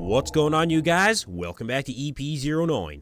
What's going on, you guys? Welcome back to EP09.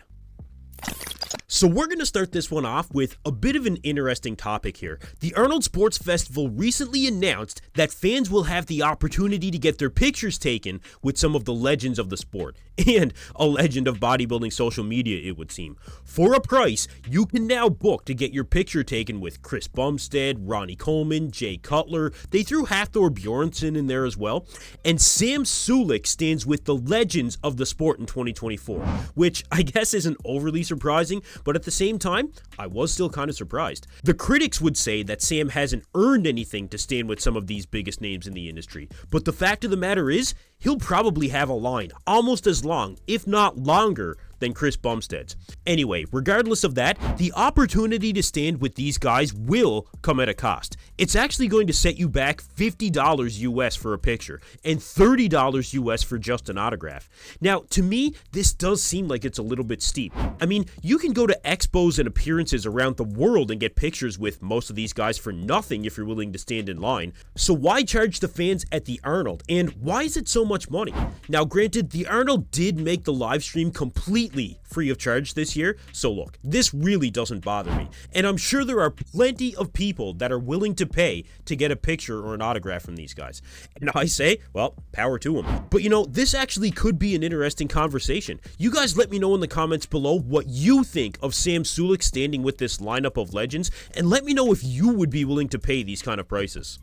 So we're going to start this one off with a bit of an interesting topic here. The Arnold Sports Festival recently announced that fans will have the opportunity to get their pictures taken with some of the legends of the sport, and a legend of bodybuilding social media, it would seem. For a price, you can now book to get your picture taken with Chris Bumstead, Ronnie Coleman, Jay Cutler. They threw Hafthor Bjornsson in there as well. And Sam Sulek stands with the legends of the sport in 2024, which I guess isn't overly surprising, but at the same time, I was still kind of surprised. The critics would say that Sam hasn't earned anything to stand with some of these biggest names in the industry, but the fact of the matter is, he'll probably have a line almost as long, if not longer, than Chris Bumstead's. Anyway, regardless of that, the opportunity to stand with these guys will come at a cost. It's actually going to set you back $50 US for a picture and $30 US for just an autograph. Now, to me, this does seem like it's a little bit steep. I mean, you can go to expos and appearances around the world and get pictures with most of these guys for nothing if you're willing to stand in line. So why charge the fans at the Arnold? And why is it so much money? Now, granted, the Arnold did make the live stream completely free of charge this year, so look, this really doesn't bother me, and I'm sure there are plenty of people that are willing to pay to get a picture or an autograph from these guys, and I say, well, power to them. But you know, this actually could be an interesting conversation. You guys let me know in the comments below what you think of Sam Sulek standing with this lineup of legends, and let me know if you would be willing to pay these kind of prices.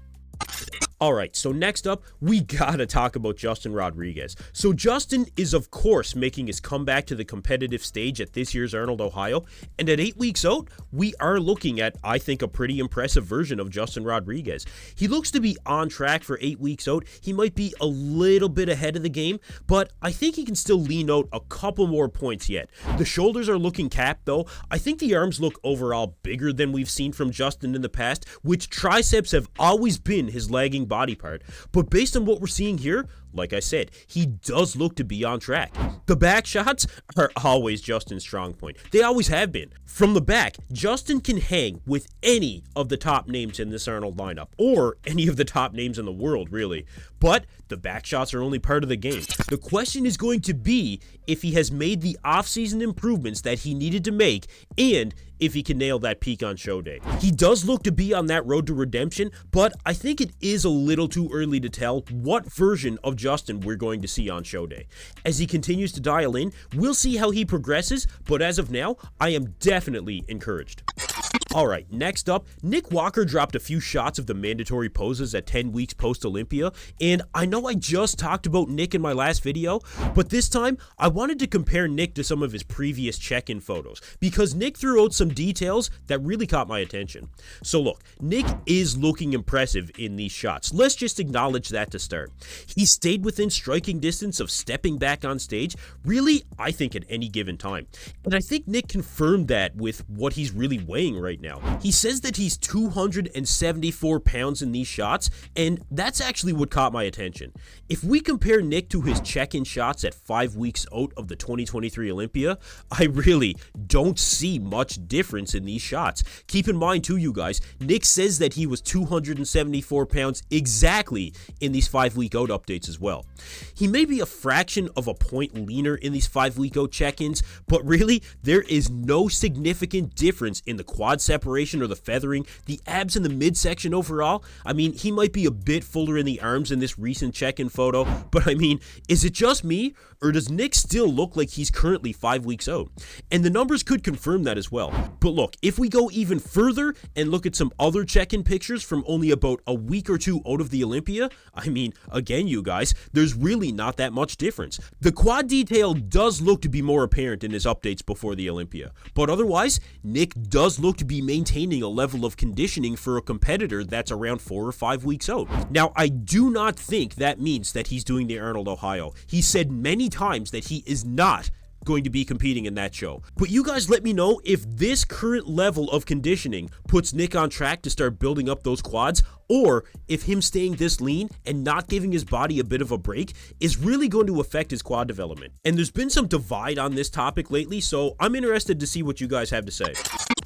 Alright, so next up, we gotta talk about Justin Rodriguez. So Justin is of course making his comeback to the competitive stage at this year's Arnold, Ohio, and at 8 weeks out, we are looking at, I think, a pretty impressive version of Justin Rodriguez. He looks to be on track for 8 weeks out. He might be a little bit ahead of the game, but I think he can still lean out a couple more points yet. The shoulders are looking capped though. I think the arms look overall bigger than we've seen from Justin in the past, which triceps have always been his lagging body part, but based on what we're seeing here, like I said, he does look to be on track. The back shots are always Justin's strong point. They always have been. From the back, Justin can hang with any of the top names in this Arnold lineup, or any of the top names in the world, really. But the back shots are only part of the game. The question is going to be if he has made the off-season improvements that he needed to make, and if he can nail that peak on show day. He does look to be on that road to redemption, but I think it is a little too early to tell what version of Justin we're going to see on show day. As he continues to dial in, we'll see how he progresses, but as of now, I am definitely encouraged. Alright, next up, Nick Walker dropped a few shots of the mandatory poses at 10 weeks post-Olympia, and I know I just talked about Nick in my last video, but this time, I wanted to compare Nick to some of his previous check-in photos, because Nick threw out some details that really caught my attention. So look, Nick is looking impressive in these shots. Let's just acknowledge that to start. He stayed within striking distance of stepping back on stage, really, I think at any given time. And I think Nick confirmed that with what he's really weighing right now. He says that he's 274 pounds in these shots, and that's actually what caught my attention. If we compare Nick to his check-in shots at 5 weeks out of the 2023 Olympia, I really don't see much difference in these shots. Keep in mind too, you guys, Nick says that he was 274 pounds exactly in these 5 week out updates as well. He may be a fraction of a point leaner in these 5 week out check-ins, but really, there is no significant difference in the quad separation or the feathering, the abs in the midsection overall. I mean, he might be a bit fuller in the arms in this recent check-in photo, but I mean, is it just me, or does Nick still look like he's currently 5 weeks out? And the numbers could confirm that as well. But look, if we go even further and look at some other check-in pictures from only about a week or two out of the Olympia, I mean, again, you guys, there's really not that much difference. The quad detail does look to be more apparent in his updates before the Olympia, but otherwise, Nick does look to be maintaining a level of conditioning for a competitor that's around 4 or 5 weeks out. Now, I do not think that means that he's doing the Arnold, Ohio. He said many times that he is not going to be competing in that show. But you guys let me know if this current level of conditioning puts Nick on track to start building up those quads, or if him staying this lean and not giving his body a bit of a break is really going to affect his quad development. And there's been some divide on this topic lately, so I'm interested to see what you guys have to say.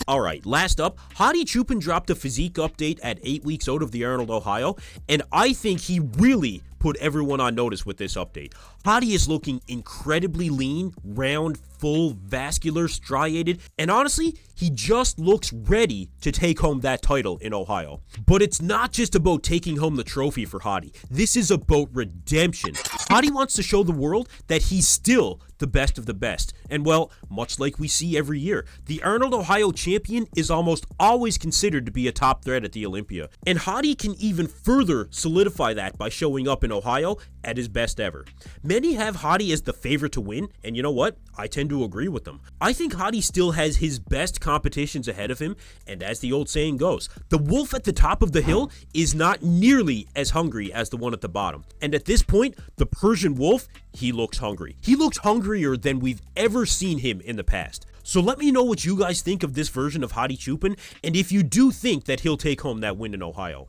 Alright, last up, Hadi Choopan dropped a physique update at 8 weeks out of the Arnold, Ohio, and I think he really put everyone on notice with this update. Hadi is looking incredibly lean, round, full, vascular, striated, and honestly, he just looks ready to take home that title in Ohio. But it's not just about taking home the trophy for Hadi. This is about redemption. Hadi wants to show the world that he's still the best of the best. And well, much like we see every year, the Arnold Ohio champion is almost always considered to be a top threat at the Olympia. And Hadi can even further solidify that by showing up in Ohio at his best ever. Many have Hadi as the favorite to win, and you know what? I tend to agree with them. I think Hadi still has his best competitions ahead of him, and as the old saying goes, the wolf at the top of the hill is not nearly as hungry as the one at the bottom. And at this point, the Persian wolf, he looks hungry. He looks hungrier than we've ever seen him in the past. So let me know what you guys think of this version of Hadi Choopan, and if you do think that he'll take home that win in Ohio.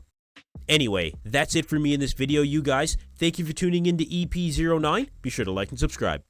Anyway, that's it for me in this video, you guys. Thank you for tuning in to EP09. Be sure to like and subscribe.